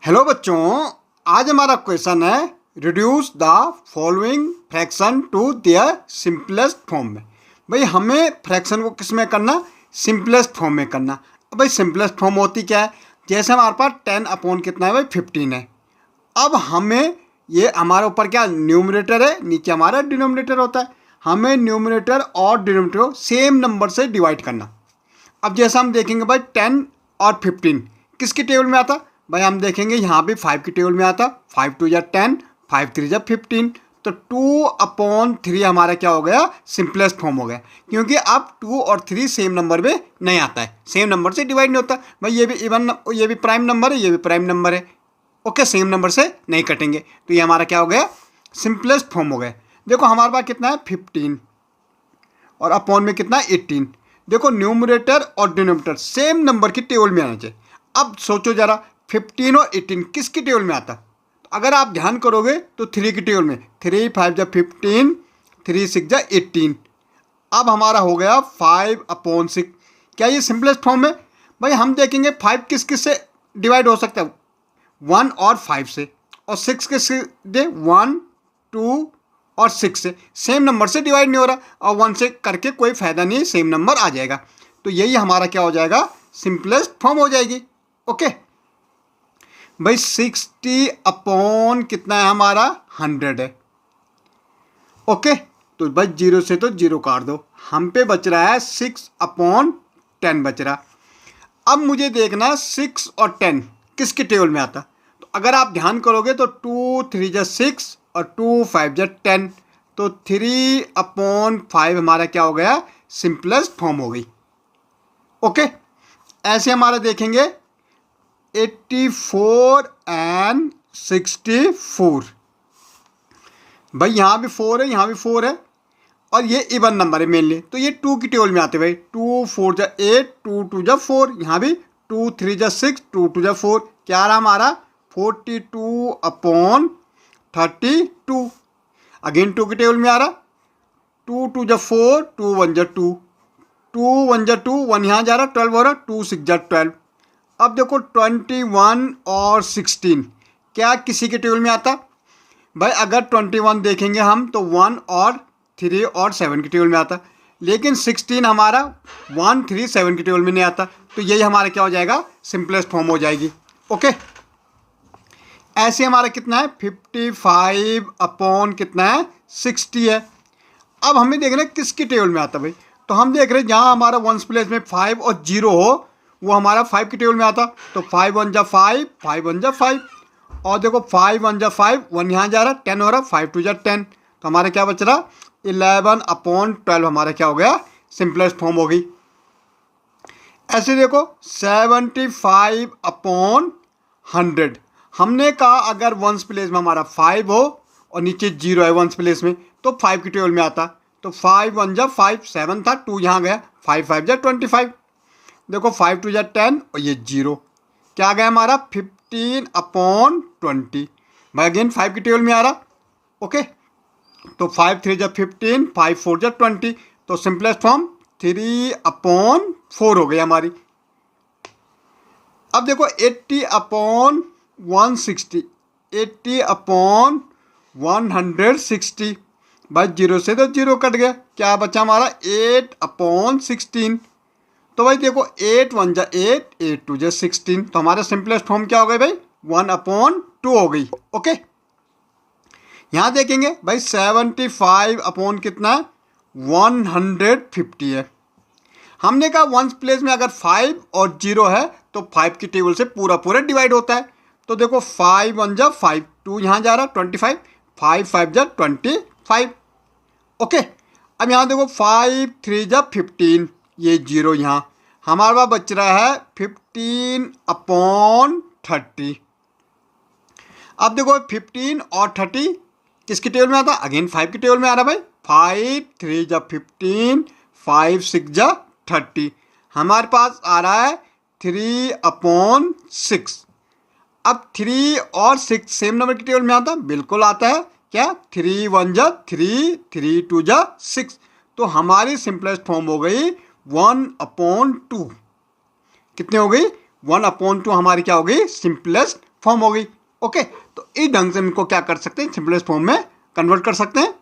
Hello बच्चों, आज हमारा क्वेश्चन है reduce the following fraction to their simplest form में। भाई हमें फ्रैक्शन को किस में करना, सिंपलेस्ट फॉर्म में करना। अब भाई सिंपलेस्ट फॉर्म होती क्या है, जैसे हमारे पास 10 अपॉन कितना है भाई 15 है। अब हमें ये हमारे ऊपर क्या न्यूमरेटर है, नीचे हमारा डिनोमिनेटर होता है। हमें न्यूमरेटर और डिनोमिनेटर को सेम नंबर से डिवाइड करना। अब जैसा हम देखेंगे भाई 10 और 15 किसकी टेबल में आता, भाई हम देखेंगे यहाँ भी 5 की टेबल में आता। 5 2 या 10, 5 3 या 15, तो 2/3 हमारा क्या हो गया, सिंपलेस्ट फॉर्म हो गया। क्योंकि अब 2 और 3 सेम नंबर में नहीं आता है, सेम नंबर से डिवाइड नहीं होता। भाई ये भी इवन, ये भी प्राइम नंबर है, ये भी प्राइम नंबर है। ओके, सेम नंबर से नहीं कटेंगे, तो ये हमारा क्या हो गया, सिंपलेस्ट फॉर्म हो गया। देखो हमारे पास कितना है 15 और अपॉन में कितना है 18। देखो न्यूमरेटर और डिनोमिनेटर सेम नंबर की टेबल में आना चाहिए। अब सोचो जरा 15 और 18 किसकी टेबल में आता, तो अगर आप ध्यान करोगे तो 3 की टेबल में। 3 5 जा 15, 3 6 जा 18। अब हमारा हो गया 5/6। क्या ये सिंपलेस्ट फॉर्म है? भाई हम देखेंगे 5 किस किस से डिवाइड हो सकता है, 1 और 5 से, और 6 किससे दे 1 2 और 6 से। सेम नंबर से डिवाइड नहीं हो रहा, और 1 से करके कोई फ़ायदा नहीं है, सेम नंबर आ जाएगा। तो यही हमारा क्या हो जाएगा, सिंपलेस्ट फॉर्म हो जाएगी। ओके भाई 60 अपॉन कितना है हमारा 100 है। ओके, तो भाई 0 से तो 0 काट दो, हम पे बच रहा है 6/10 बच रहा। अब मुझे देखना 6 और 10 किसके टेबल में आता। तो अगर आप ध्यान करोगे तो 2 3 जा 6 और 2 5 जा 10, तो 3/5 हमारा क्या हो गया, सिंपलेस्ट फॉर्म हो गई। ओके, ऐसे हमारा देखेंगे 84 एंड 64। भाई यहाँ भी 4 है, यहाँ भी 4 है, और ये इवन नंबर है मेनली, तो ये 2 की टेबल में आते भाई। 2 4 जा 8, 2 2 जा 4, यहाँ भी 2 3 जा 6, 2 2 जा 4। क्या रहा हमारा 42/32। अगेन 2 की टेबल में आ रहा। 2 2 जा 4, 2 1 जा 2, 2 1 जा 2, 1 यहाँ जा रहा, 12 हो रहा, 2 6 जा 12। अब देखो 21 और 16 क्या किसी के टेबल में आता। भाई अगर 21 देखेंगे हम तो 1 और 3 और 7 की टेबल में आता, लेकिन 16 हमारा 1 3 7 की टेबल में नहीं आता। तो यही हमारा क्या हो जाएगा, सिंपलेस्ट फॉर्म हो जाएगी। ओके, ऐसे हमारा कितना है 55 अपॉन कितना है 60 है। अब हमें देखना है किसकी टेबल में आता भाई, तो हम देख रहे हैं जहाँ हमारा वंस प्लेस में 5 और 0 हो, वो हमारा 5 की टेबल में आता। तो 5 1 जा 5, 5 1 जा 5, और देखो 5 1 जा 5, 1 यहाँ जा रहा, 10 हो रहा, 5 2 जा 10। तो हमारा क्या बच रहा 11/12 हमारा क्या हो गया, सिंपलेस्ट फॉर्म हो गई। ऐसे देखो 75/100। हमने कहा अगर वंस प्लेस में हमारा 5 हो और नीचे 0 है वंस प्लेस में, तो 5 की टेबल में आता। तो 5 1 जा 5, 7 था, 2 यहाँ गया, 5 5 जा 25। देखो 5 2 जा 10, और ये 0 क्या गया हमारा 15/20। भाई अगेन 5 की टेबल में आ रहा। ओके, तो 5 3 जा 15, 5 4 जा 20, तो सिंपलेस्ट फॉर्म 3/4 हो गई हमारी। अब देखो 80/160, 80/160। भाई 0 से तो 0 कट गया, क्या बचा हमारा 8/16। तो भाई देखो 8 1 जा 8, 8 2 जा 16, तो हमारा सिंपलेस्ट फॉर्म क्या हो गई भाई 1/2 हो गई। ओके, यहाँ देखेंगे भाई 75 अपॉन कितना 150 है। हमने कहा वंस प्लेस में अगर 5 और 0 है तो 5 की टेबल से पूरा पूरा डिवाइड होता है। तो देखो 5 1 जा 5, 2 यहाँ जा रहा 25, 5 5 जा 25। ओके, अब यहाँ देखो 5 3 जा 15, ये 0 यहाँ, हमारे पास बच रहा है 15/30। अब देखो 15 और 30 किसकी टेबल में आता, अगेन 5 की टेबल में आ रहा भाई। 5 3 जा 15, 5 6 जा 30, हमारे पास आ रहा है 3/6। अब 3 और 6 सेम नंबर की टेबल में आता, बिल्कुल आता है। क्या 3 1 जा 3, 3 2 जा 6, तो हमारी सिंपलेस्ट फॉर्म हो गई 1/2। कितने हो गई 1/2 हमारी क्या हो गई सिंपलेस्ट फॉर्म हो गई। ओके, तो इस ढंग से इनको क्या कर सकते हैं, सिंपलेस्ट फॉर्म में कन्वर्ट कर सकते हैं।